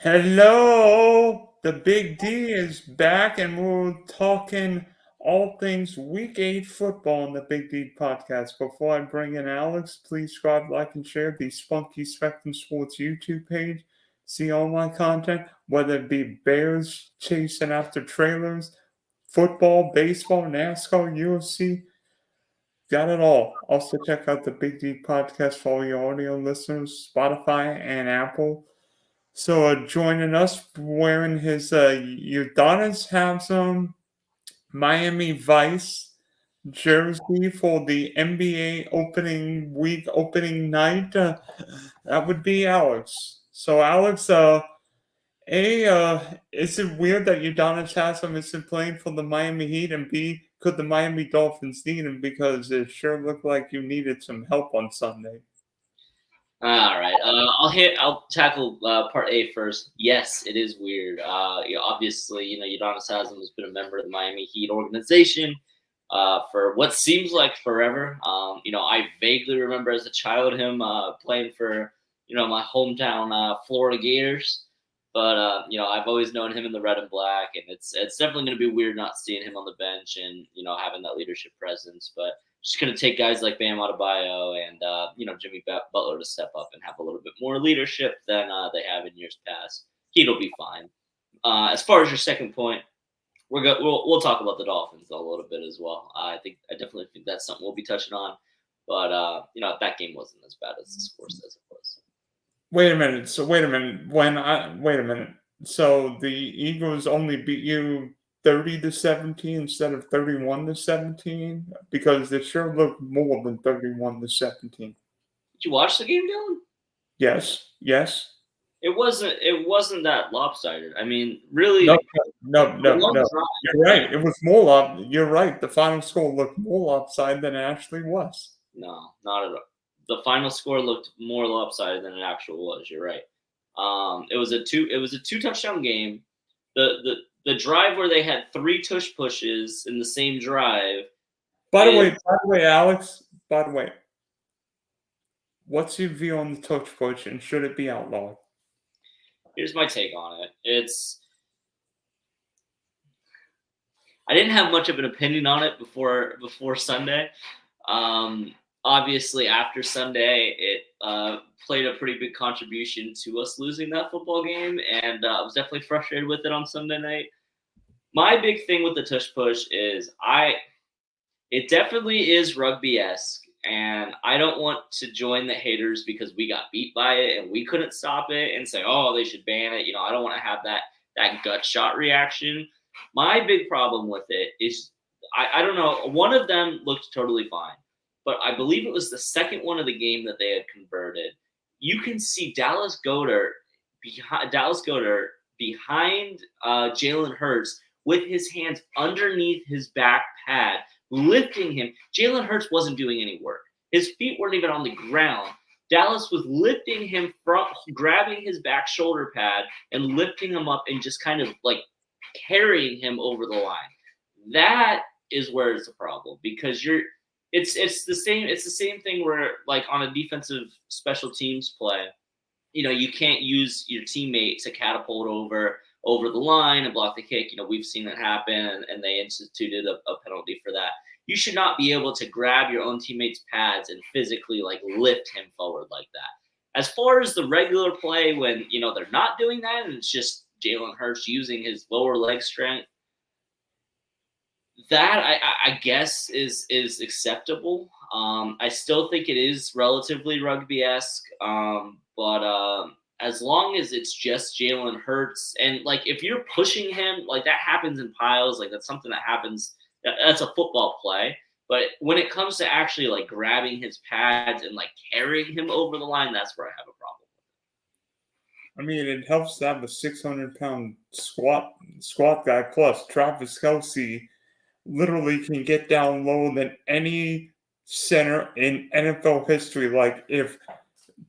Hello, the Big D is back, and we're talking all things Week 8 football on the Big D podcast. Before I bring in Alex, please subscribe, like, and share the Spunky Spectrum Sports YouTube page. See all my content, whether it be Bears chasing after trailers, football, baseball, NASCAR, UFC, got it all. Also, check out the Big D podcast for all your audio listeners, Spotify and Apple. So joining us wearing his Udonis have some Miami Vice jersey for the NBA opening week, opening night. That would be Alex. So Alex, is it weird that Udonis Haslam isn't playing for the Miami Heat, and B, could the Miami Dolphins need him because it sure looked like you needed some help on Sunday? All right. I'll tackle part A first. Yes, it is weird. Obviously, Udonis Haslam has been a member of the Miami Heat organization for what seems like forever. I vaguely remember as a child him playing for my hometown Florida Gators. But I've always known him in the red and black, and it's definitely going to be weird not seeing him on the bench and having that leadership presence. But just going to take guys like Bam Adebayo and Jimmy Butler to step up and have a little bit more leadership than they have in years past. Heat'll be fine. As far as your second point, we'll talk about the Dolphins a little bit as well. I definitely think that's something we'll be touching on. But that game wasn't as bad as the score says it was. Wait a minute. Wait a minute. Wait a minute. So the Eagles only beat you 30-17 instead of 31-17 because it sure looked more than 31-17. Did you watch the game, Dylan? Yes. Yes. It wasn't that lopsided. I mean, really. No. You're right. It was more You're right. The final score looked more lopsided than it actually was. No, not at all. The final score looked more lopsided than it actually was. You're right. It was a two touchdown game. The drive where they had 3 tush pushes in the same drive. By the way, Alex. By the way, what's your view on the tush push, and should it be outlawed? Here's my take on it. I didn't have much of an opinion on it before Sunday. Obviously, after Sunday, it played a pretty big contribution to us losing that football game, and I was definitely frustrated with it on Sunday night. My big thing with the tush push is it definitely is rugby-esque, and I don't want to join the haters because we got beat by it and we couldn't stop it and say, oh, they should ban it. I don't want to have that gut shot reaction. My big problem with it is I don't know. One of them looked totally fine, but I believe it was the second one of the game that they had converted. You can see Dallas Goedert behind Jalen Hurts with his hands underneath his back pad, lifting him. Jalen Hurts wasn't doing any work. His feet weren't even on the ground. Dallas was lifting him from, grabbing his back shoulder pad and lifting him up and just kind of like carrying him over the line. That is where it's a problem because it's the same thing where like on a defensive special teams play, you can't use your teammate to catapult over the line and block the kick. We've seen that happen, and they instituted a penalty for that. You should not be able to grab your own teammate's pads and physically like lift him forward like that. As far as the regular play when, they're not doing that and it's just Jalen Hurts using his lower leg strength, that I guess is acceptable. I still think it is relatively rugby-esque, but as long as it's just Jalen Hurts and like if you're pushing him, like that happens in piles, like that's something that happens. That's a football play. But when it comes to actually like grabbing his pads and like carrying him over the line, that's where I have a problem. I mean, it helps to have a 600-pound squat guy. Plus, Travis Kelce literally can get down lower than any center in NFL history. Like, if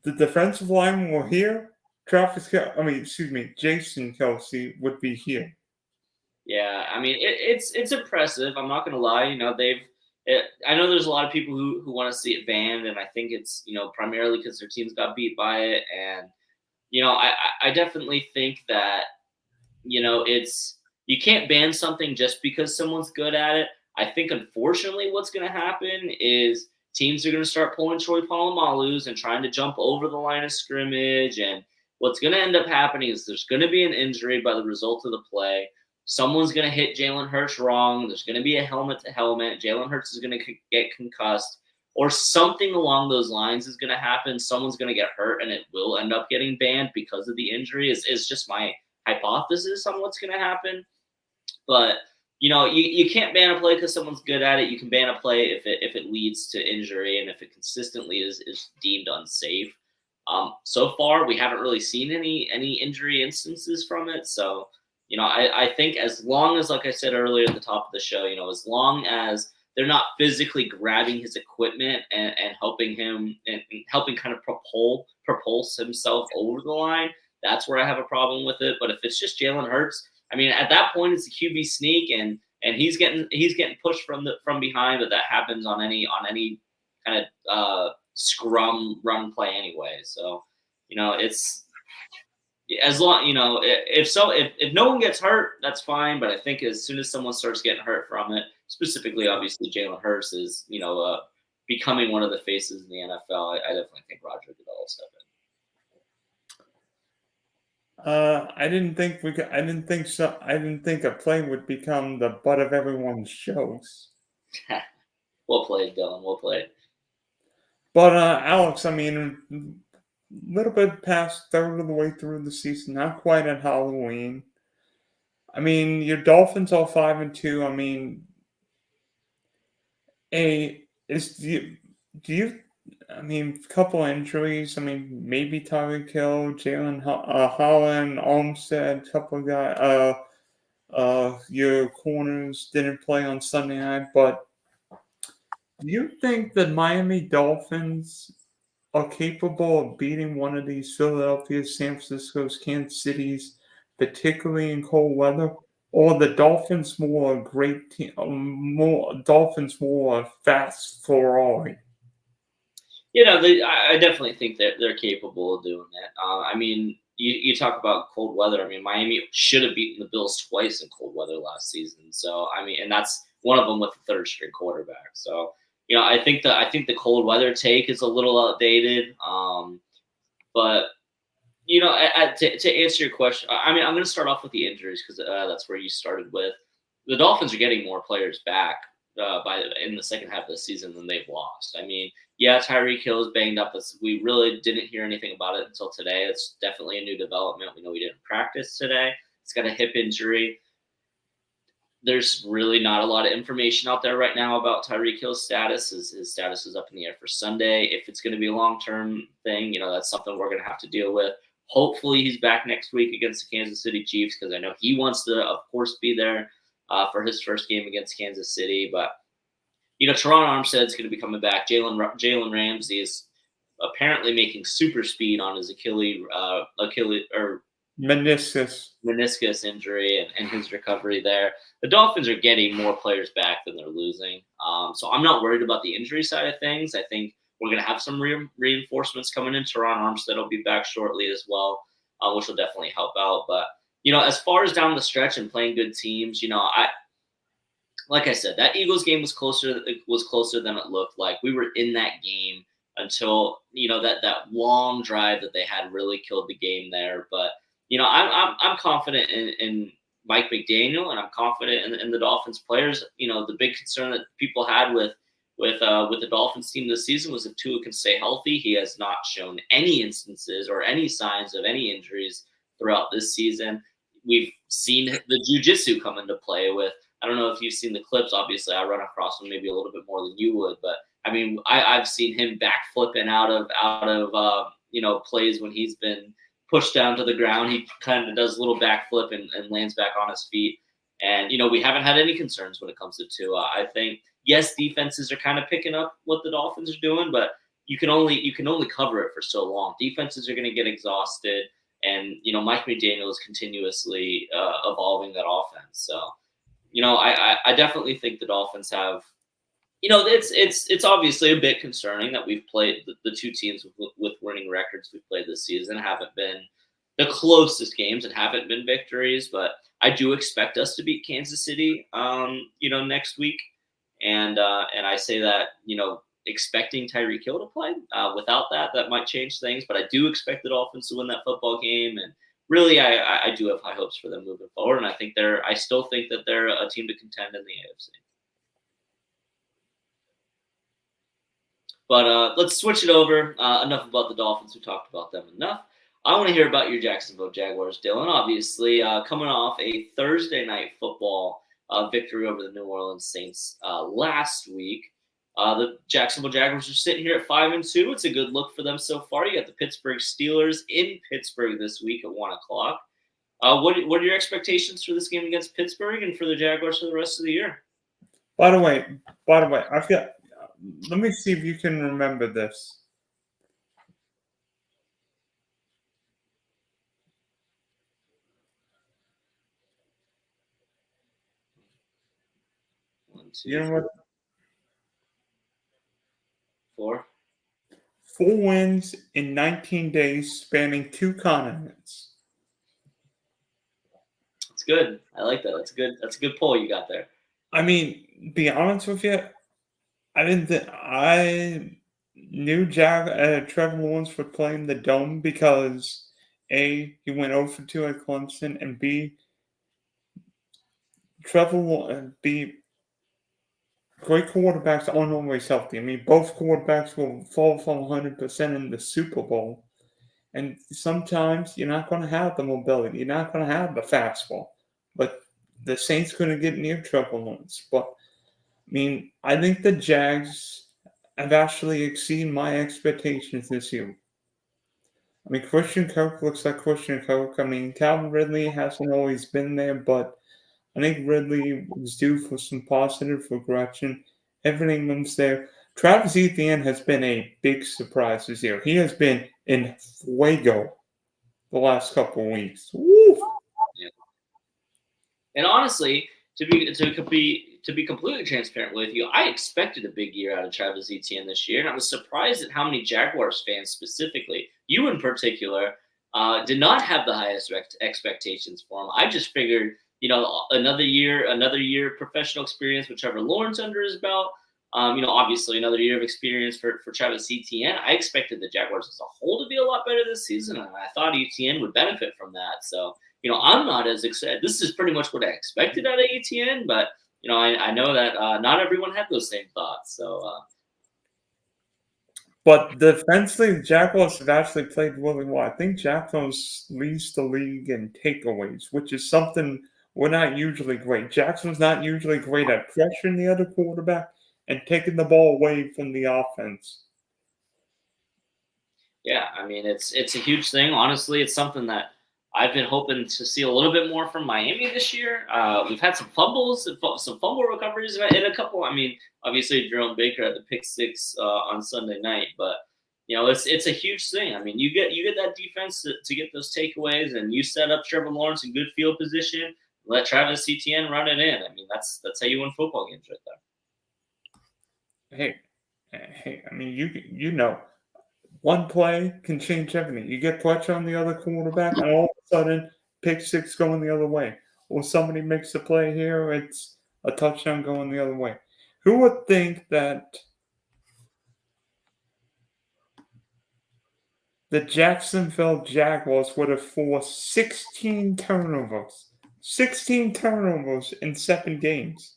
the defensive line were here, Jason Kelce would be here. Yeah, I mean, it's impressive. I'm not going to lie. I know there's a lot of people who want to see it banned, and I think it's primarily because their teams got beat by it, and I definitely think that, you can't ban something just because someone's good at it. I think, unfortunately, what's going to happen is teams are going to start pulling Troy Polamalu's and trying to jump over the line of scrimmage. And what's going to end up happening is there's going to be an injury by the result of the play. Someone's going to hit Jalen Hurts wrong. There's going to be a helmet to helmet. Jalen Hurts is going to get concussed, or something along those lines is going to happen. Someone's going to get hurt, and it will end up getting banned because of the injury. Is just my hypothesis on what's going to happen. But you can't ban a play because someone's good at it. You can ban a play if it leads to injury and if it consistently is deemed unsafe. So far, we haven't really seen any injury instances from it. So, I think as long as, like I said earlier at the top of the show, as long as they're not physically grabbing his equipment and helping him and helping kind of propulse himself over the line, that's where I have a problem with it. But if it's just Jalen Hurts, I mean, at that point, it's a QB sneak, and he's getting pushed from behind. But that happens on any kind of scrum run play anyway. So, it's as long if no one gets hurt, that's fine. But I think as soon as someone starts getting hurt from it, specifically, obviously, Jalen Hurts is becoming one of the faces in the NFL. I definitely think Roger Goodell will step in. I didn't think we could. I didn't think so. I didn't think a play would become the butt of everyone's shows. Well played, Dylan. Well played. But Alex, I mean, a little bit past third of the way through the season, not quite at Halloween. I mean, your Dolphins are 5-2. I mean, do you? I mean, a couple injuries. I mean, maybe Tyreek Hill, Jalen Holland, Olmstead, couple of guys. Your corners didn't play on Sunday night, but do you think the Miami Dolphins are capable of beating one of these Philadelphia, San Francisco's, Kansas Cities, particularly in cold weather? Or the Dolphins more a great team, Dolphins more a fast Ferrari? I definitely think that they're capable of doing that. I mean, you talk about cold weather. I mean, Miami should have beaten the Bills twice in cold weather last season. So, I mean, and that's one of them with a third string quarterback. So, I think the cold weather take is a little outdated. But to answer your question, I mean, I'm going to start off with the injuries because that's where you started with. The Dolphins are getting more players back in the second half of the season than they've lost. I mean, yeah, Tyreek Hill is banged up. We really didn't hear anything about it until today. It's definitely a new development. We know he didn't practice today. He's got a hip injury. There's really not a lot of information out there right now about Tyreek Hill's status. His status is up in the air for Sunday. If it's going to be a long-term thing, that's something we're going to have to deal with. Hopefully he's back next week against the Kansas City Chiefs because I know he wants to, of course, be there for his first game against Kansas City. But, Teron Armstead's going to be coming back. Jalen Ramsey is apparently making super speed on his meniscus injury and his recovery there. The Dolphins are getting more players back than they're losing. So I'm not worried about the injury side of things. I think we're going to have some reinforcements coming in. Teron Armstead will be back shortly as well, which will definitely help out. But, as far as down the stretch and playing good teams, like I said, that Eagles game was closer than it looked like. We were in that game until, that long drive that they had really killed the game there. But, I'm confident in Mike McDaniel, and I'm confident in the Dolphins players. The big concern that people had with the Dolphins team this season was if Tua can stay healthy. He has not shown any instances or any signs of any injuries throughout this season. We've seen the jiu-jitsu come into play with, I don't know if you've seen the clips. Obviously, I run across them maybe a little bit more than you would, but I mean, I've seen him backflipping out of plays when he's been pushed down to the ground. He kind of does a little backflip and lands back on his feet. And, we haven't had any concerns when it comes to Tua. I think, yes, defenses are kind of picking up what the Dolphins are doing, but you can only cover it for so long. Defenses are going to get exhausted, and, Mike McDaniel is continuously evolving that offense. So, I definitely think the Dolphins have, it's obviously a bit concerning that we've played the two teams with winning records we've played this season haven't been the closest games and haven't been victories, but I do expect us to beat Kansas City, next week. And I say that, expecting Tyreek Hill to play. Without that, that might change things. But I do expect the Dolphins to win that football game, and really, I do have high hopes for them moving forward. And I still think that they're a team to contend in the AFC. But let's switch it over. Enough about the Dolphins. We talked about them enough. I want to hear about your Jacksonville Jaguars, Dylan. Obviously, coming off a Thursday night football victory over the New Orleans Saints last week. The Jacksonville Jaguars are sitting here at 5-2. It's a good look for them so far. You got the Pittsburgh Steelers in Pittsburgh this week at 1 o'clock. What are your expectations for this game against Pittsburgh and for the Jaguars for the rest of the year? By the way, I've got. Let me see if you can remember this. One, two, You know what? 4. 4 wins in 19 days, spanning 2 continents. That's good. I like that. That's a good poll you got there. I mean, be honest with you, I knew Trevor Lawrence would play in the dome because A, he went 0 for 2 at Clemson, and B, great quarterbacks aren't always healthy. I mean, both quarterbacks will fall from 100% in the Super Bowl. And sometimes you're not going to have the mobility. You're not going to have the fastball. But the Saints couldn't get near Trevor Lawrence. But, I mean, I think the Jags have actually exceeded my expectations this year. I mean, Christian Kirk looks like Christian Kirk. I mean, Calvin Ridley hasn't always been there, but I think Ridley was due for some positive regression. Everything was there. Travis Etienne has been a big surprise this year. He has been in fuego the last couple of weeks. Woo! Yeah. And honestly, to be completely transparent with you, I expected a big year out of Travis Etienne this year, and I was surprised at how many Jaguars fans, specifically you in particular, did not have the highest expectations for him. I just figured, another year professional experience with Trevor Lawrence under his belt. Obviously another year of experience for Travis Etienne. I expected the Jaguars as a whole to be a lot better this season, and I thought Etienne would benefit from that. So, I'm not as excited. This is pretty much what I expected out of Etienne, but, I know that not everyone had those same thoughts. So, But defensively, the Jaguars have actually played really well. I think Jacksonville leads the league in takeaways, which is something we're not usually great. Jackson's not usually great at pressuring the other quarterback and taking the ball away from the offense. yeah, I mean, it's a huge thing. Honestly, it's something that I've been hoping to see a little bit more from Miami this year. We've had some fumbles, some fumble recoveries in a couple. I mean, obviously Jerome Baker had the pick 6 on Sunday night, but it's a huge thing. I mean, you get that defense to get those takeaways, and you set up Trevor Lawrence in good field position. Let Travis Etienne run it in. I mean, that's how you win football games right there. Hey, I mean, you know, one play can change everything. You get pressure on the other quarterback, and all of a sudden, pick 6 going the other way. Or somebody makes a play here, it's a touchdown going the other way. Who would think that the Jacksonville Jaguars would have forced 16 turnovers? 16 turnovers in 7 games.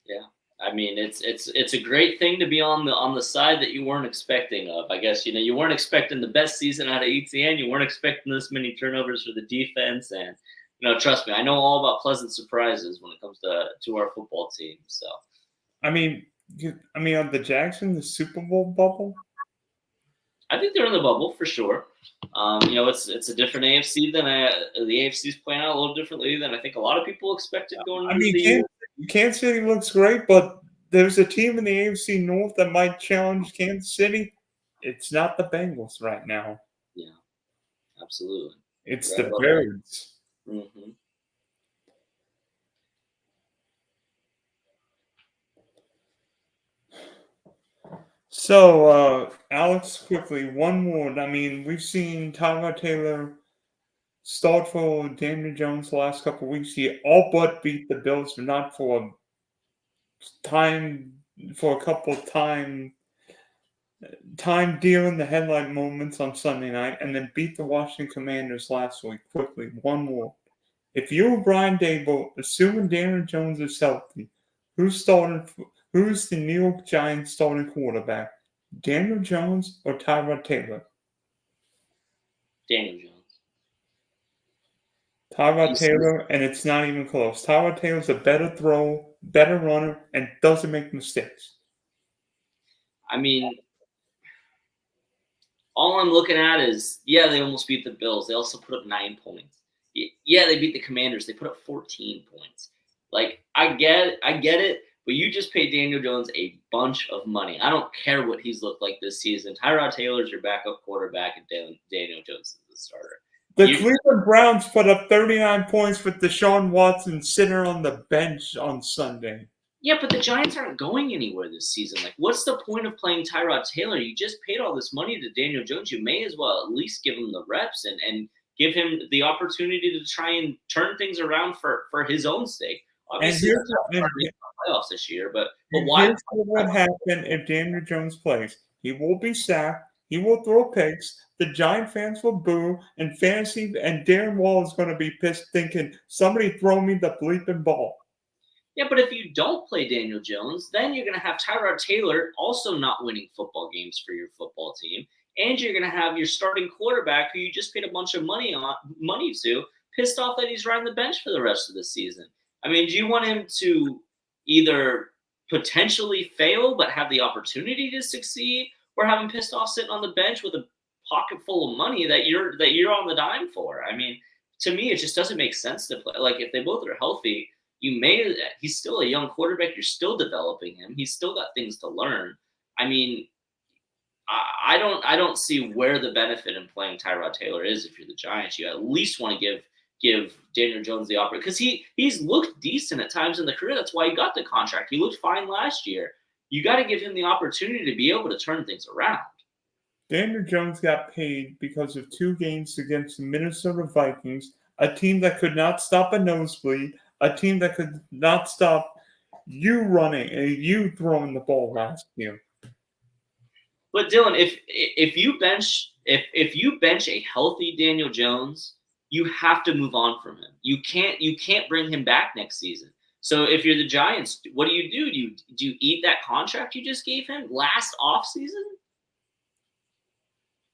Yeah. I mean, it's a great thing to be on the side that you weren't expecting of. I guess you weren't expecting the best season out of ETN. You weren't expecting this many turnovers for the defense, and trust me, I know all about pleasant surprises when it comes to our football team. So, I mean, are the Jags in the Super Bowl bubble? I think they're in the bubble for sure. It's a different AFC than the AFC's playing out a little differently than I think a lot of people expected going into the year. Kansas City looks great, but there's a team in the AFC North that might challenge Kansas City. It's not the Bengals right now. Yeah, absolutely. It's the Birds. Mm-hmm. So, Alex, quickly, one more. I mean, we've seen Tyrod Taylor start for Daniel Jones the last couple of weeks. He all but beat the Bills, but not for a couple time deal in the headlight moments on Sunday night, and then beat the Washington Commanders last week. Quickly, one more. If you were Brian Dable, assuming Daniel Jones is healthy, who's the New York Giants starting quarterback? Daniel Jones or Tyrod Taylor? Daniel Jones. Tyrod Taylor, and it's not even close. Tyrod Taylor's a better thrower, better runner, and doesn't make mistakes. I mean, all I'm looking at is, yeah, they almost beat the Bills. They also put up 9 points. Yeah, they beat the Commanders. They put up 14 points. Like, I get it, but you just paid Daniel Jones a bunch of money. I don't care what he's looked like this season. Tyrod Taylor's your backup quarterback, and Daniel Jones is the starter. The Cleveland Browns put up 39 points with Deshaun Watson sitting on the bench on Sunday. Yeah, but the Giants aren't going anywhere this season. Like, what's the point of playing Tyrod Taylor? You just paid all this money to Daniel Jones. You may as well at least give him the reps and give him the opportunity to try and turn things around for his own sake. Obviously, that's not playoffs this year, but why? Here's what would happen if Daniel Jones plays. He will be sacked. He will throw picks. The Giant fans will boo, and Darren Wall is going to be pissed, thinking somebody throw me the bleeping ball. Yeah, but if you don't play Daniel Jones, then you're going to have Tyrod Taylor also not winning football games for your football team, and you're going to have your starting quarterback, who you just paid a bunch of money to, pissed off that he's riding the bench for the rest of the season. I mean, do you want him to either potentially fail but have the opportunity to succeed, or have him pissed off sitting on the bench with a pocket full of money that you're on the dime for? I mean, to me, it just doesn't make sense to play. Like, if they both are healthy, he's still a young quarterback. You're still developing him. He's still got things to learn. I mean, I don't see where the benefit in playing Tyrod Taylor is. If you're the Giants, you at least want to give Daniel Jones the opportunity, because he's looked decent at times in the career. That's why he got the contract. He looked fine last year. You got to give him the opportunity to be able to turn things around. Daniel Jones got paid because of 2 games against the Minnesota Vikings, a team that could not stop a nosebleed, a team that could not stop you throwing the ball last year. But Dylan, if you bench a healthy Daniel Jones, you have to move on from him. You can't bring him back next season. So if you're the Giants, what do? Do you eat that contract you just gave him last offseason?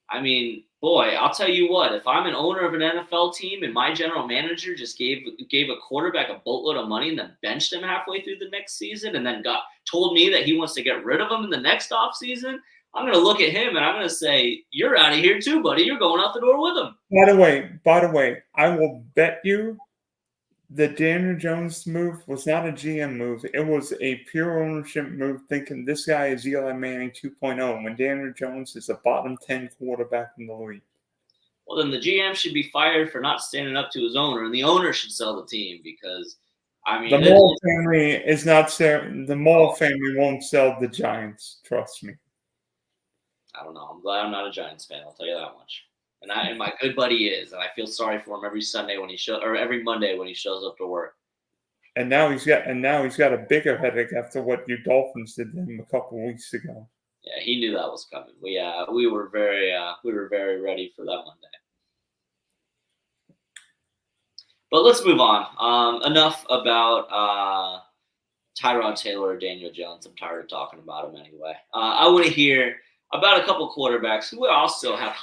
I mean, boy, I'll tell you what, if I'm an owner of an NFL team and my general manager just gave a quarterback a boatload of money and then benched him halfway through the next season and then told me that he wants to get rid of him in the next offseason, I'm going to look at him and I'm going to say, you're out of here too, buddy. You're going out the door with him. By the way, I will bet you the Daniel Jones move was not a GM move. It was a pure ownership move, thinking this guy is Eli Manning 2.0 when Daniel Jones is a bottom 10 quarterback in the league. Well, then the GM should be fired for not standing up to his owner, and the owner should sell the team, because, I mean, the Mole family is not the Mole family won't sell the Giants. Trust me. I don't know. I'm glad I'm not a Giants fan. I'll tell you that much. And my good buddy is, and I feel sorry for him every Monday when he shows up to work. And now he's got a bigger headache after what your Dolphins did to him a couple of weeks ago. Yeah, he knew that was coming. We were very ready for that Monday. But let's move on. Enough about Tyrod Taylor or Daniel Jones. I'm tired of talking about him anyway. I want to hear about a couple quarterbacks who also have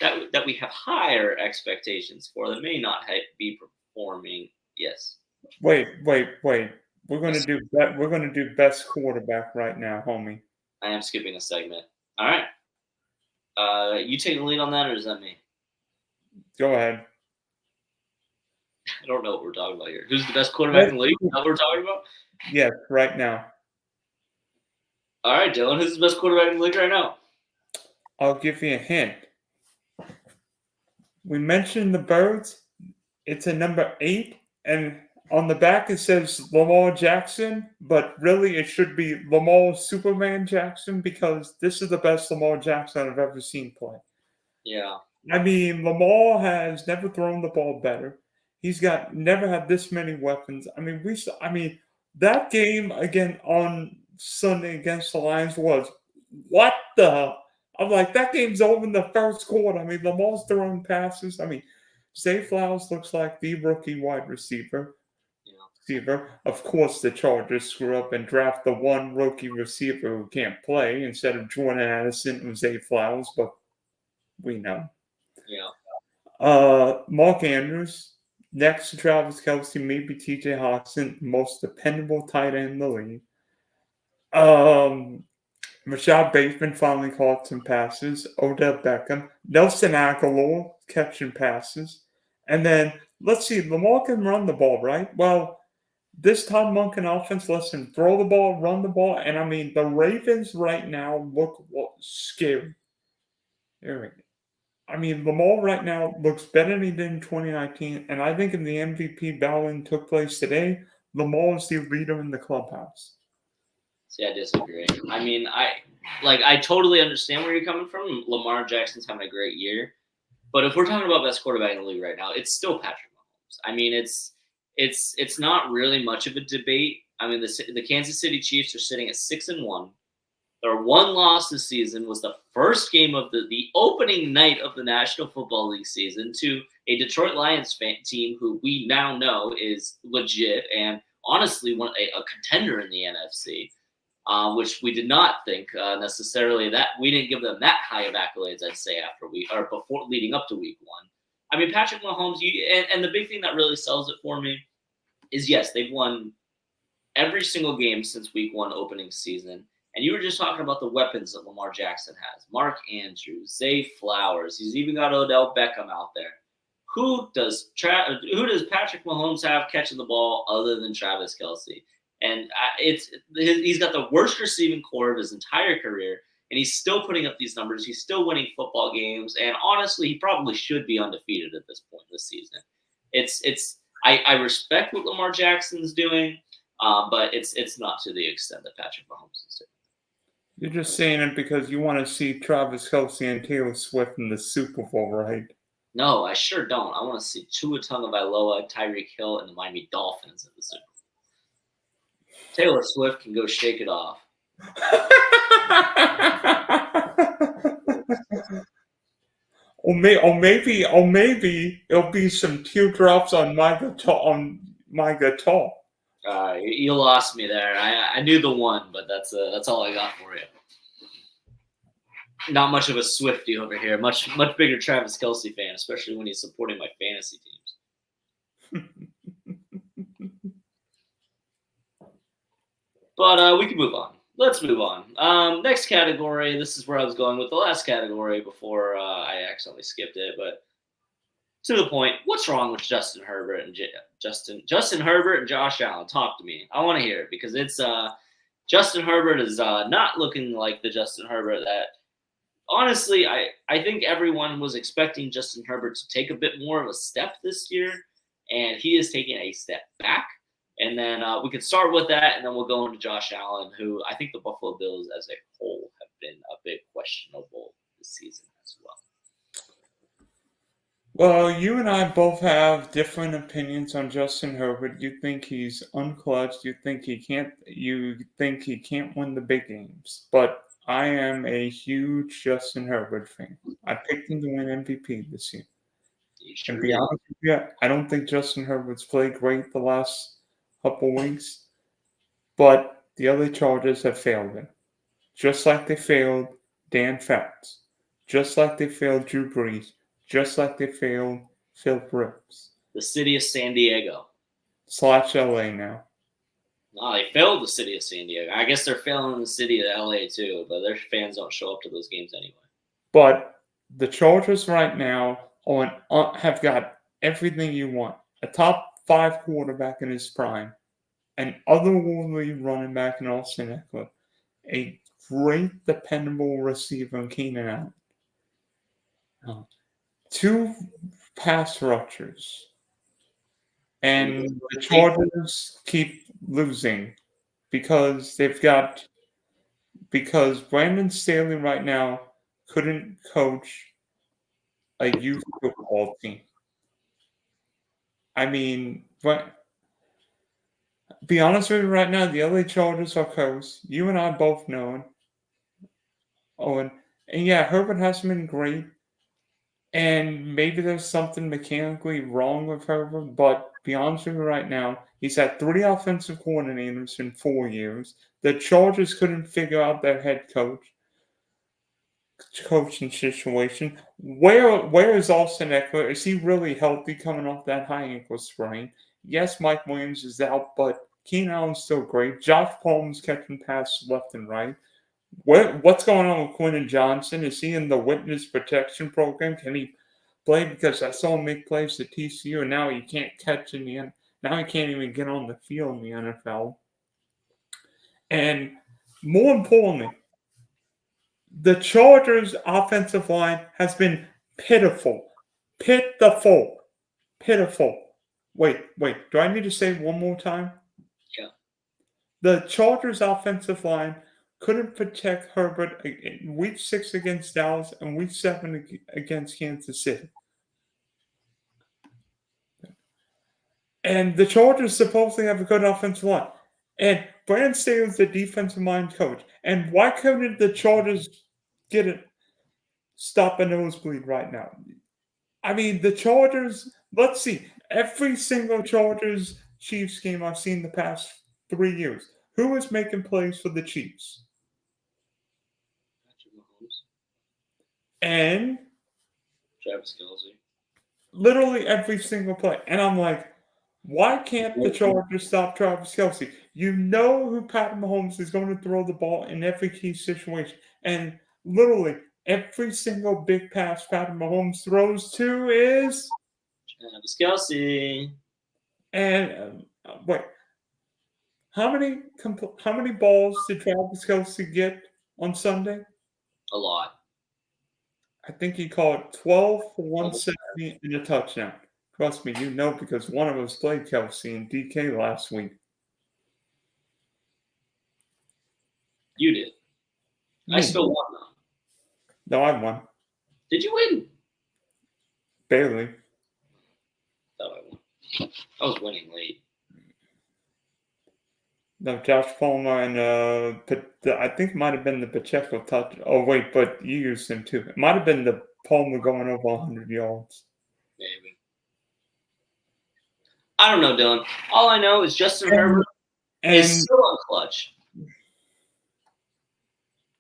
that we have higher expectations for, that may not be performing. Yes. Wait. We're gonna do that. We're gonna do best quarterback right now, homie. I am skipping a segment. All right. You taking the lead on that, or is that me? Go ahead. I don't know what we're talking about here. Who's the best quarterback in the league? Is that what we're talking about? Yes, right now. All right, Dylan. Who's the best quarterback in the league right now? I'll give you a hint. We mentioned the Birds. It's a number 8, and On the back it says Lamar Jackson, but really it should be Lamar Superman Jackson because this is the best Lamar Jackson I've ever seen play. Yeah. I mean, Lamar has never thrown the ball better. He's got never had this many weapons. I mean, that game again on Sunday against the Lions was what the. I'm like, that game's over in the first quarter. I mean, Lamar's throwing passes. I mean, Zay Flowers looks like the rookie wide receiver. Of course, the Chargers screw up and draft the one rookie receiver who can't play instead of Jordan Addison and Zay Flowers, but we know. Yeah. Mark Andrews, next to Travis Kelce, maybe TJ Hawkinson, most dependable tight end in the league. Rashad Bateman finally caught some passes. Odell Beckham, Nelson Aguilar catching passes. And then, let's see, Lamar can run the ball, right? Well, this Todd Monken offense lets him throw the ball, run the ball, and I mean, the Ravens right now look scary. There we go. I mean, Lamar right now looks better than he did in 2019, and I think if the MVP battling took place today, Lamar is the leader in the clubhouse. See, I disagree. I mean, I totally understand where you're coming from. Lamar Jackson's having a great year, but if we're talking about best quarterback in the league right now, it's still Patrick Mahomes. I mean, it's not really much of a debate. I mean, the Kansas City Chiefs are sitting at 6-1. Their one loss this season was the first game of the opening night of the National Football League season to a Detroit Lions team who we now know is legit and honestly a contender in the NFC, which we did not think necessarily that we didn't give them that high of accolades. I'd say before leading up to Week 1. I mean, Patrick Mahomes, and the big thing that really sells it for me is yes, they've won every single game since Week 1 opening season. And you were just talking about the weapons that Lamar Jackson has. Mark Andrews, Zay Flowers. He's even got Odell Beckham out there. Who does Patrick Mahomes have catching the ball other than Travis Kelce? And he's got the worst receiving core of his entire career, and he's still putting up these numbers. He's still winning football games, and honestly, he probably should be undefeated at this point this season. I respect what Lamar Jackson's doing, but it's not to the extent that Patrick Mahomes is doing. You're just saying it because you want to see Travis Kelce and Taylor Swift in the Super Bowl, right? No, I sure don't. I want to see Tua Tagovailoa, Tyreek Hill, and the Miami Dolphins in the Super Bowl. Taylor Swift can go shake it off. or maybe it'll be some teardrops on my guitar. You lost me there. I knew the one, but that's all I got for you. Not much of a Swiftie over here. Much bigger Travis Kelce fan, especially when he's supporting my fantasy teams. But we can move on. Let's move on. Next category. This is where I was going with the last category before I accidentally skipped it. But to the point, what's wrong with Justin Herbert and Justin Herbert and Josh Allen? Talk to me. I want to hear it because it's Justin Herbert is not looking like the Justin Herbert that. Honestly, I think everyone was expecting Justin Herbert to take a bit more of a step this year, and he is taking a step back. And then we can start with that, and then we'll go into Josh Allen, who I think the Buffalo Bills as a whole have been a bit questionable this season as well. Well, you and I both have different opinions on Justin Herbert. You think he's unclutched. You think he can't win the big games. But I am a huge Justin Herbert fan. I picked him to win MVP this year. And to be honest with you, I don't think Justin Herbert's played great the last couple weeks. But the other Chargers have failed him. Just like they failed Dan Fouts. Just like they failed Drew Brees. Just like they failed Philip Rivers. The city of San Diego. / LA now. No, they failed the city of San Diego. I guess they're failing the city of LA too, but their fans don't show up to those games anyway. But the Chargers right now have got everything you want. A top 5 quarterback in his prime. An otherworldly running back in Austin Eckler. A great, dependable receiver in Keenan Allen. 2 pass rushers. And the Chargers keep losing because because Brandon Staley right now couldn't coach a youth football team. I mean, but be honest with you right now, the LA Chargers are close. You and I both know it. Owen. And yeah, Herbert hasn't been great. And maybe there's something mechanically wrong with Herbert, but be honest with you right now, he's had 3 offensive coordinators in 4 years. The Chargers couldn't figure out their head coaching situation. Where is Austin Eckler? Is he really healthy coming off that high ankle sprain? Yes, Mike Williams is out, but Keenan Allen's still great. Josh Palmer's catching passes left and right. What's going on with Quentin Johnson? Is he in the witness protection program? Can he play? Because I saw him make plays at TCU, and now he can't catch in the end. Now he can't even get on the field in the NFL. And more importantly, the Chargers' offensive line has been pitiful. Pitiful. Pitiful. Wait. Do I need to say it one more time? Yeah. The Chargers' offensive line couldn't protect Herbert in Week 6 against Dallas and Week 7 against Kansas City. And the Chargers supposedly have a good offensive line. And Brandon Staley's the defensive mind coach. And why couldn't the Chargers stop a nosebleed right now? I mean, the Chargers, let's see, every single Chargers Chiefs game I've seen the past 3 years, who is making plays for the Chiefs? And Travis Kelce. Literally every single play. And I'm like, why can't the Chargers stop Travis Kelce? You know who Pat Mahomes is going to throw the ball in every key situation. And literally every single big pass Pat Mahomes throws to is Travis Kelce. And wait, how many balls did Travis Kelce get on Sunday? A lot. I think he caught 12 for 170 and a touchdown. Trust me, you know, because one of us played Kelce and DK last week. You did. I still won, though. No, I won. Did you win? Barely. Thought I won. I was winning late. No, Josh Palmer and I think it might have been the Pacheco touch. Oh wait, but you used him too. It might have been the Palmer going over 100 yards. Maybe. I don't know, Dylan. All I know is Justin Herbert is still on clutch.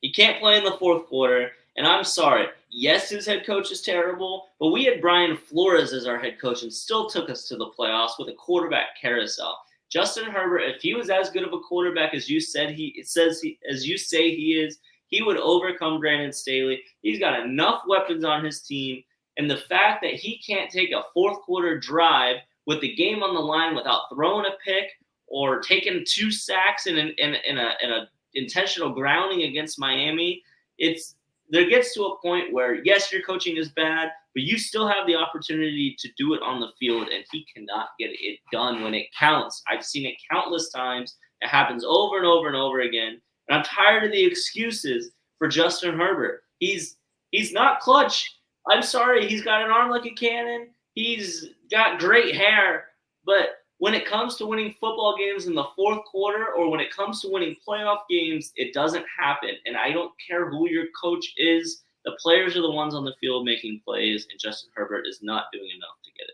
He can't play in the fourth quarter, and I'm sorry. Yes, his head coach is terrible, but we had Brian Flores as our head coach and still took us to the playoffs with a quarterback carousel. Justin Herbert, if he was as good of a quarterback as you say he is, he would overcome Brandon Staley. He's got enough weapons on his team, and the fact that he can't take a fourth quarter drive with the game on the line without throwing a pick or taking 2 sacks in a intentional grounding against Miami, there gets to a point where, yes, your coaching is bad, but you still have the opportunity to do it on the field, and he cannot get it done when it counts. I've seen it countless times. It happens over and over and over again, and I'm tired of the excuses for Justin Herbert. He's not clutch. I'm sorry. He's got an arm like a cannon. He's got great hair, but when it comes to winning football games in the fourth quarter or when it comes to winning playoff games, it doesn't happen. And I don't care who your coach is. The players are the ones on the field making plays, and Justin Herbert is not doing enough to get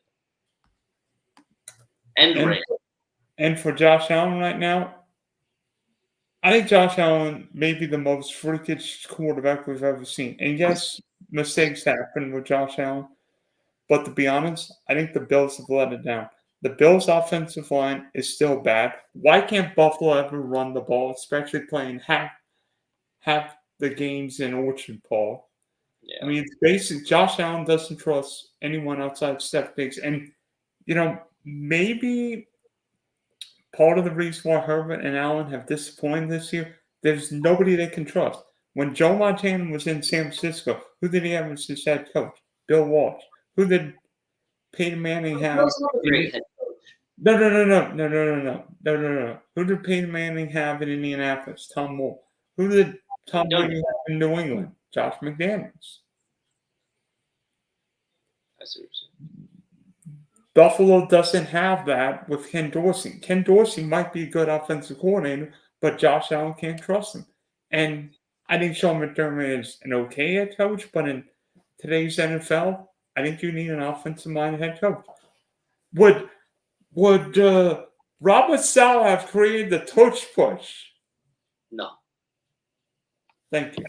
it. And for Josh Allen right now, I think Josh Allen may be the most freakish quarterback we've ever seen. And yes, mistakes happen with Josh Allen. But to be honest, I think the Bills have let it down. The Bills' offensive line is still bad. Why can't Buffalo ever run the ball, especially playing half the games in Orchard Park? Yeah. I mean, it's basic. Josh Allen doesn't trust anyone outside Steph Diggs. And, maybe part of the reason why Herbert and Allen have disappointed this year, there's nobody they can trust. When Joe Montana was in San Francisco, who did he have as his head coach? Bill Walsh. Who did Peyton Manning have? Bill's not a great head coach. No. Who did Peyton Manning have in Indianapolis? Tom Moore. Who did Tom Brady have in New England? Josh McDaniels. I see what you're saying. Buffalo doesn't have that with Ken Dorsey. Ken Dorsey might be a good offensive coordinator, but Josh Allen can't trust him. And I think Sean McDermott is an okay head coach, but in today's NFL, I think you need an offensive-minded head coach. Would Robert Saleh have created the touch push? No. Thank you.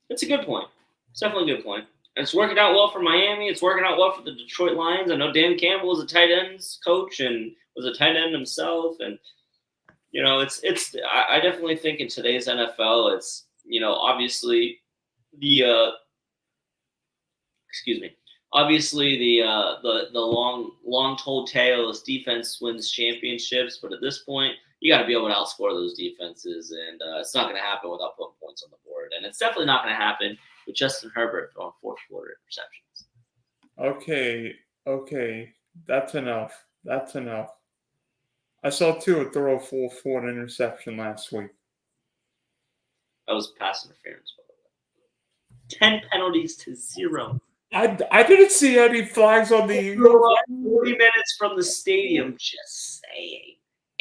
It's a good point. It's definitely a good point. It's working out well for Miami. It's working out well for the Detroit Lions. I know Dan Campbell was a tight ends coach and was a tight end himself. And, I definitely think in today's NFL, it's, obviously the, obviously the long told tale is defense wins championships. But at this point, you got to be able to outscore those defenses. And it's not going to happen without putting points on the board. And it's definitely not going to happen with Justin Herbert throwing fourth quarter interceptions. Okay. That's enough. I saw Tua throw a fourth quarter interception last week. That was pass interference, by the way. 10 penalties to 0. I didn't see any flags on the Eagles. 40 minutes from the stadium, just saying.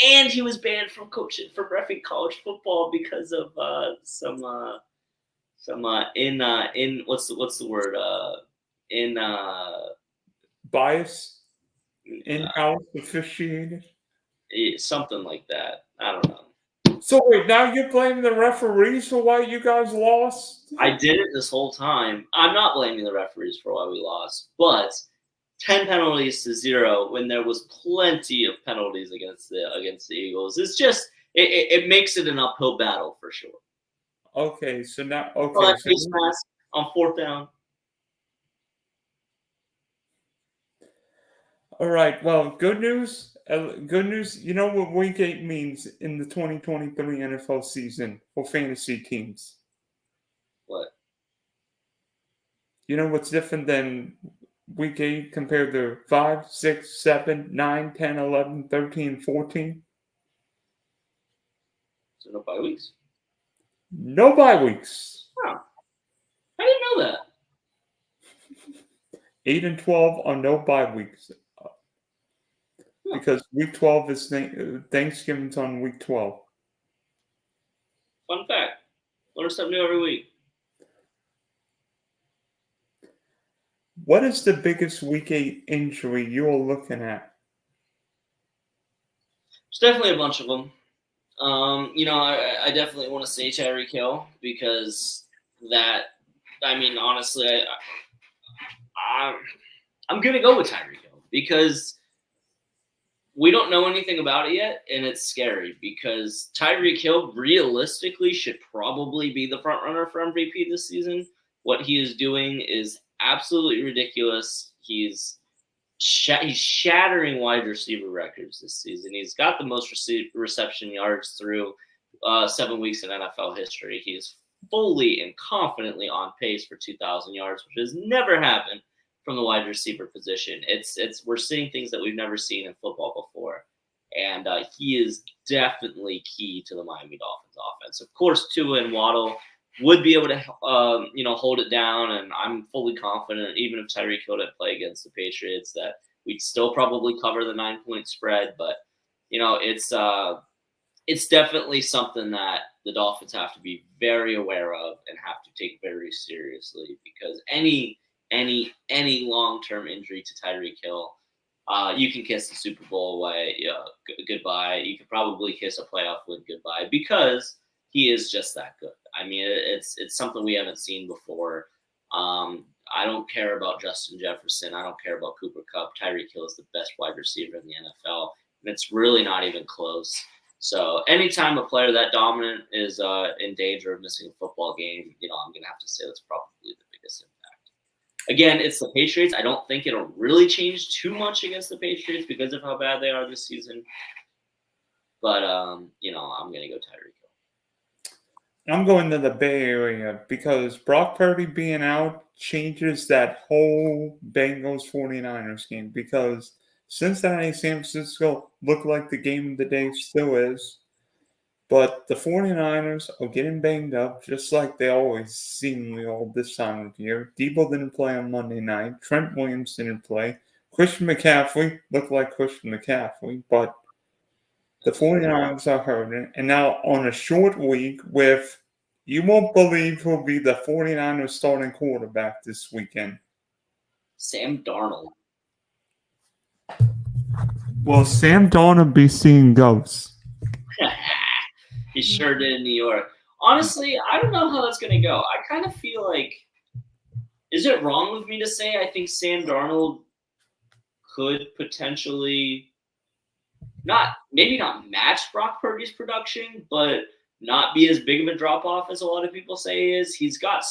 And he was banned from reffing college football because of some what's the word bias in-house officiated, something like that. I don't know. So wait, now you're blaming the referees for why you guys lost? I did it this whole time. I'm not blaming the referees for why we lost, but 10 penalties to 0 when there was plenty of penalties against the Eagles. It's just it makes it an uphill battle for sure. Okay, so now face mask on fourth down. All right. Well, good news. You know what Week 8 means in the 2023 NFL season for fantasy teams. What? You know what's different than Week 8 compared to 5, 6, 7, 9, 10, 11, 13, 14? So no bye weeks? No bye weeks. Wow. I didn't know that. 8 and 12 are no bye weeks. Because Week 12 is Thanksgiving's on Week 12. Fun fact. Learn something new every week. What is the biggest Week 8 injury you're looking at? There's definitely a bunch of them. I definitely want to say Tyreek Hill because honestly, I'm going to go with Tyreek Hill because we don't know anything about it yet, and it's scary because Tyreek Hill realistically should probably be the front runner for MVP this season. What he is doing is absolutely ridiculous. He's shattering wide receiver records this season. He's got the most reception yards through 7 weeks in NFL history. He's fully and confidently on pace for 2,000 yards, which has never happened from the wide receiver position. We're seeing things that we've never seen in football before, and he is definitely key to the Miami Dolphins offense. Of course, Tua and Waddle would be able to hold it down, and I'm fully confident even if Tyreek Hill didn't play against the Patriots that we'd still probably cover the 9-point spread. But it's definitely something that the Dolphins have to be very aware of and have to take very seriously because any long-term injury to Tyreek Hill, you can kiss the Super Bowl away. Goodbye. You could probably kiss a playoff win goodbye because he is just that good. I mean, it's something we haven't seen before. I don't care about Justin Jefferson. I don't care about Cooper Kupp. Tyreek Hill is the best wide receiver in the NFL, and it's really not even close. So anytime a player that dominant is in danger of missing a football game, I'm going to have to say that's probably the biggest impact. Again, it's the Patriots. I don't think it'll really change too much against the Patriots because of how bad they are this season. But, I'm going to go Tyreek Hill. I'm going to the Bay Area because Brock Purdy being out changes that whole Bengals 49ers game because Cincinnati, San Francisco look like the game of the day still is. But the 49ers are getting banged up, just like they always seemingly all this time of year. Debo didn't play on Monday night. Trent Williams didn't play. Christian McCaffrey looked like Christian McCaffrey, but the 49ers are hurting. And now on a short week with, you won't believe who'll be the 49ers starting quarterback this weekend. Sam Darnold. Well, Sam Darnold be seeing ghosts. He sure did in New York. Honestly, I don't know how that's going to go. I kind of feel like, is it wrong with me to say I think Sam Darnold could potentially maybe not match Brock Purdy's production, but not be as big of a drop-off as a lot of people say he is? He's got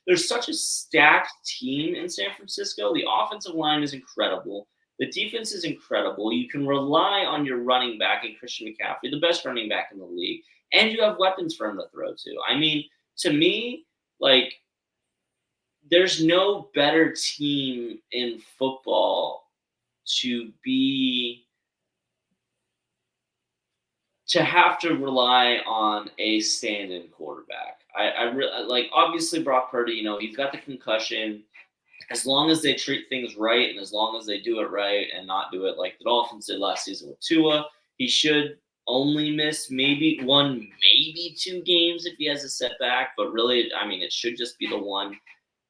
there's such a stacked team in San Francisco. The offensive line is incredible. The defense is incredible. You can rely on your running back in Christian McCaffrey, the best running back in the league, and you have weapons for him to throw to. I mean, to me, like, there's no better team in football to have to rely on a stand-in quarterback. I really like, obviously Brock Purdy, he's got the concussion. As long as they treat things right and as long as they do it right and not do it like the Dolphins did last season with Tua, he should only miss maybe 2 games if he has a setback. But really, I mean, it should just be the one.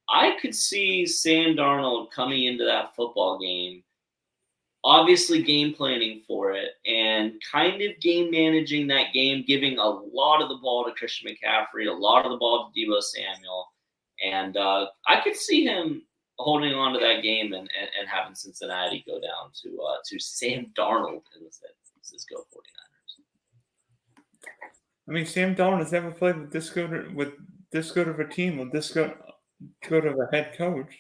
I could see Sam Darnold coming into that football game, obviously game planning for it and kind of game managing that game, giving a lot of the ball to Christian McCaffrey, a lot of the ball to Deebo Samuel. And I could see him holding on to that game and having Cincinnati go down to Sam Darnold in the San Francisco 49ers. I mean, Sam Darnold has never played with this good of a team, with this good of a head coach.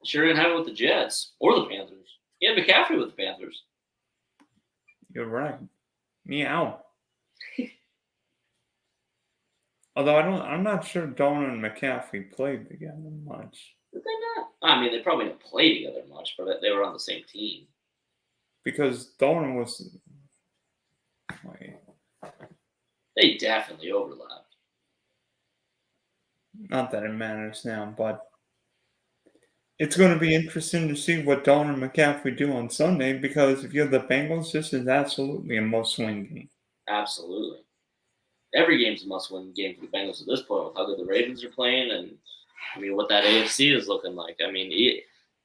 Sure didn't have it with the Jets or the Panthers. He had McCaffrey with the Panthers. You're right. Meow. Although I'm not sure Darnold and McCaffrey played together much. Did they not? I mean, they probably didn't play together much, but they were on the same team. Because Darnold was. Wait. They definitely overlapped. Not that it matters now, but it's going to be interesting to see what Darnold and McCaffrey do on Sunday, because if you're the Bengals, this is absolutely a must-win game. Absolutely. Every game's a must-win game for the Bengals at this point with how good the Ravens are playing and, I mean, what that AFC is looking like. I mean,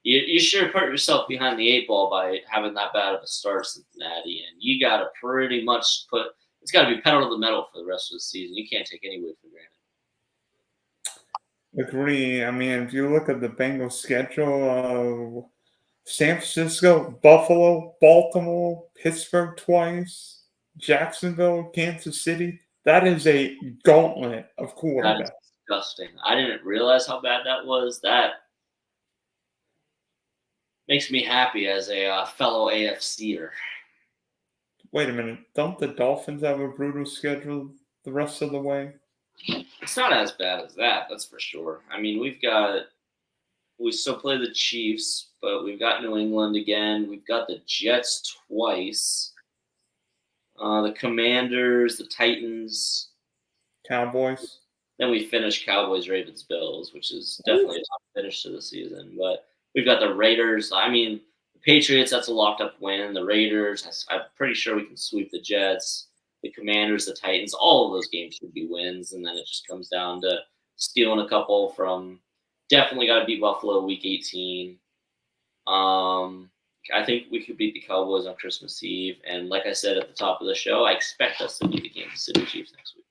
you sure put yourself behind the 8 ball by having that bad of a start, Cincinnati, and you got to pretty much it's got to be pedal to the metal for the rest of the season. You can't take any weight for granted. Agree. I mean, if you look at the Bengals schedule, San Francisco, Buffalo, Baltimore, Pittsburgh twice, Jacksonville, Kansas City, that is a gauntlet of quarterbacks. That is disgusting. I didn't realize how bad that was. That makes me happy as a fellow AFCer. Wait a minute. Don't the Dolphins have a brutal schedule the rest of the way? It's not as bad as that, that's for sure. I mean, we still play the Chiefs, but we've got New England again. We've got the Jets twice. The Commanders, the Titans. Cowboys. Then we finish Cowboys, Ravens, Bills, which is definitely a tough finish to the season. But we've got the Raiders. I mean, the Patriots, that's a locked-up win. The Raiders, I'm pretty sure we can sweep the Jets. The Commanders, the Titans, all of those games should be wins. And then it just comes down to stealing a couple from – definitely got to beat Buffalo week 18. I think we could beat the Cowboys on Christmas Eve. And like I said at the top of the show, I expect us to beat the Kansas City Chiefs next week.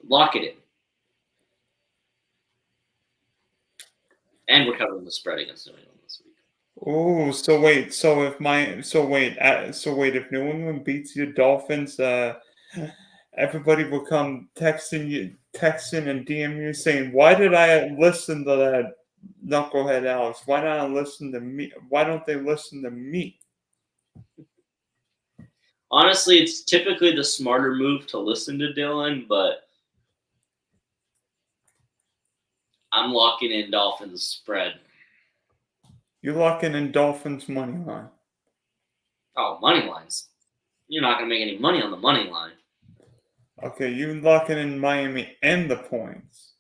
Lock it in. And we're covering the spread against New England this week. Oh, if New England beats your Dolphins, everybody will come texting and DM you saying, "Why did I listen to that knucklehead Alex? Why don't I listen to me? Why don't they listen to me?" Honestly, it's typically the smarter move to listen to Dylan, but I'm locking in Dolphins spread. You locking in Dolphins money line. Oh, money lines. You're not going to make any money on the money line. Okay, you locking in Miami and the points.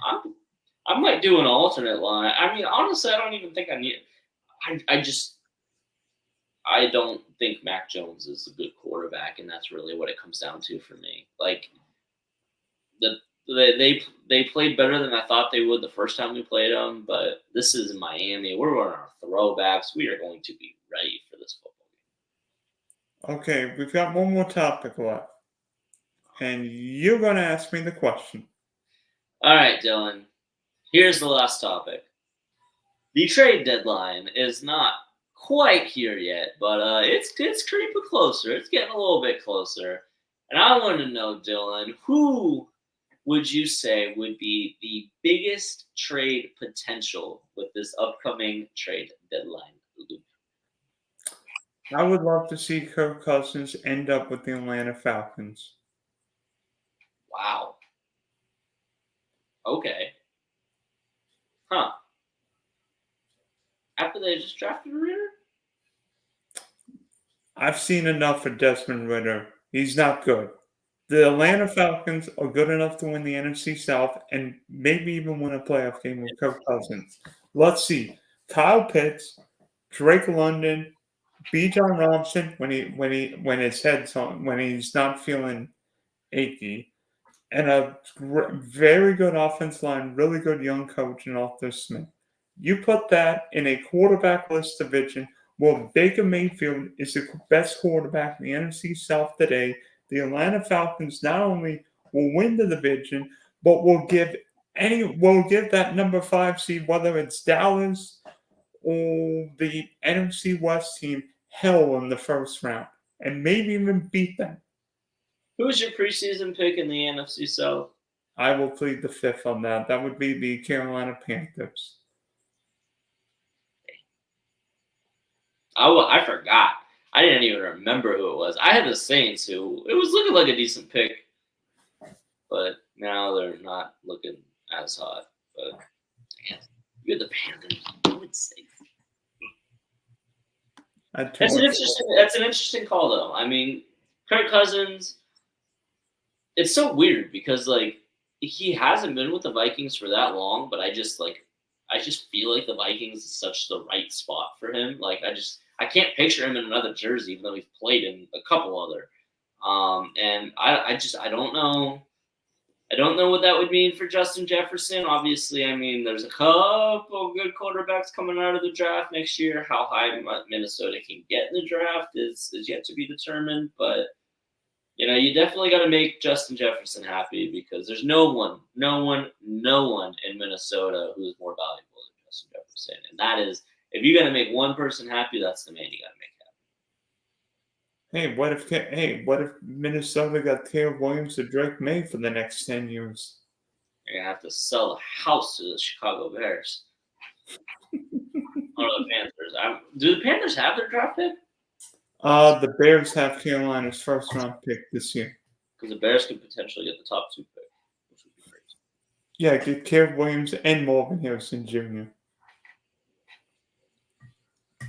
I might do an alternate line. I mean, honestly, I don't even think I need. I don't think Mac Jones is a good quarterback, and that's really what it comes down to for me. Like they played better than I thought they would the first time we played them, but this is in Miami. We're on our throwbacks. We are going to be ready for this football game. Okay, we've got one more topic left. And you're going to ask me the question. All right, Dylan. Here's the last topic. The trade deadline is not quite here yet, but it's creeping closer. It's getting a little bit closer. And I want to know, Dylan, who would you say would be the biggest trade potential with this upcoming trade deadline loop? I would love to see Kirk Cousins end up with the Atlanta Falcons. Wow. Okay. Huh. After they just drafted Ritter? I've seen enough for Desmond Ritter. He's not good. The Atlanta Falcons are good enough to win the NFC South and maybe even win a playoff game with Kirk Cousins. Let's see. Kyle Pitts, Drake London, Bijan Robinson when his head's on, when he's not feeling achy, and a very good offense line, really good young coach in Arthur Smith. You put that in a quarterback-less division where Baker Mayfield is the best quarterback in the NFC South today. The Atlanta Falcons not only will win the division, but will give that number 5 seed, whether it's Dallas or the NFC West team, hell in the first round, and maybe even beat them. Who's your preseason pick in the NFC South? I will plead the fifth on that. That would be the Carolina Panthers. I forgot. I didn't even remember who it was. I had the Saints, who it was looking like a decent pick, but now they're not looking as hot. But damn, you're the Panthers. I would say that's an interesting call, though. I mean, Kirk Cousins. It's so weird because like he hasn't been with the Vikings for that long, but I just feel like the Vikings is such the right spot for him. Like I can't picture him in another jersey, even though he's played in a couple other. And I don't know. I don't know what that would mean for Justin Jefferson. Obviously, I mean, there's a couple good quarterbacks coming out of the draft next year. How high Minnesota can get in the draft is yet to be determined. But, you know, you definitely got to make Justin Jefferson happy because there's no one in Minnesota who is more valuable than Justin Jefferson. And that is, if you got to make one person happy, that's the man you got to make happy. What if Minnesota got Caleb Williams or Drake May for the next 10 years? You're gonna have to sell a house to the Chicago Bears. Or the Panthers. Do the Panthers have their draft pick? The Bears have Carolina's first round pick this year. Because the Bears could potentially get the top 2 pick, which would be crazy. Yeah, get Caleb Williams and Morgan Harrison Jr.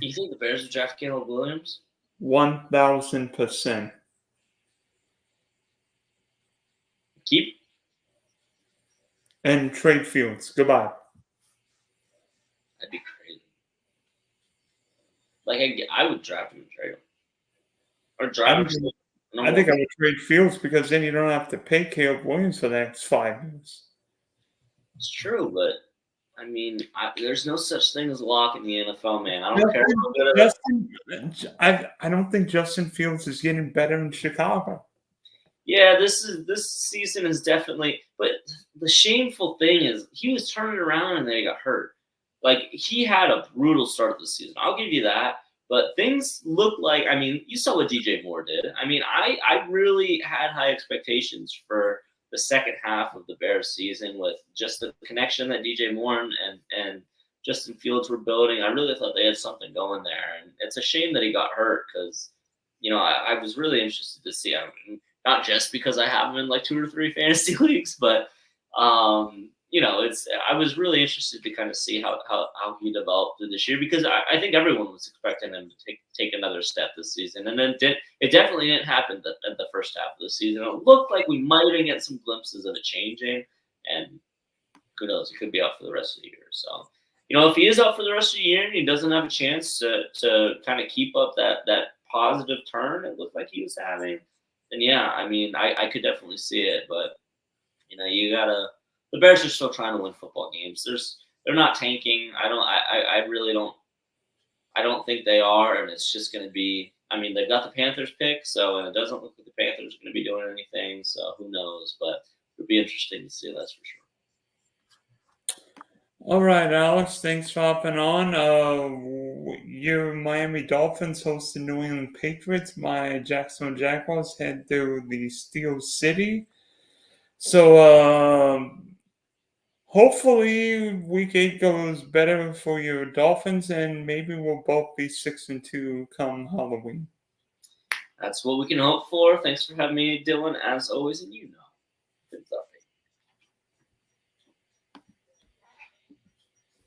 You think the Bears would draft Caleb Williams? 1,000%. Keep? And trade Fields. Goodbye. That'd be crazy. Like, I would draft him and trade him. Or draft him. I think I would trade Fields because then you don't have to pay Caleb Williams for the next 5 years. It's true, but I mean, there's no such thing as lock in the NFL, man. I don't care how good it is. I don't think Justin Fields is getting better in Chicago. Yeah, this season is definitely. But the shameful thing is, he was turning around and then he got hurt. Like, he had a brutal start to the season. I'll give you that. But things look like, I mean, you saw what DJ Moore did. I mean, I really had high expectations for the second half of the Bears season with just the connection that DJ Moore and Justin Fields were building. I really thought they had something going there. And it's a shame that he got hurt because, you know, I was really interested to see him. Not just because I have him in like 2 or 3 fantasy leagues, but I was really interested to kind of see how he developed through this year, because I think everyone was expecting him to take another step this season, and then it definitely didn't happen at the first half of the season. It looked like we might even get some glimpses of it changing, and who knows, he could be out for the rest of the year. So, if he is out for the rest of the year and he doesn't have a chance to kind of keep up that positive turn it looked like he was having, then yeah, I mean, I could definitely see it, but you gotta. The Bears are still trying to win football games. They're not tanking. I really don't. I don't think they are, and it's just going to be. I mean, they've got the Panthers pick, and it doesn't look like the Panthers are going to be doing anything. So who knows? But it'll be interesting to see. That's for sure. All right, Alex, thanks for hopping on. Your Miami Dolphins host the New England Patriots. My Jacksonville Jaguars head to the Steel City. So hopefully week 8 goes better for your Dolphins, and maybe we'll both be 6-2 come Halloween. That's what we can hope for. Thanks for having me, Dylan, as always, and good stuff.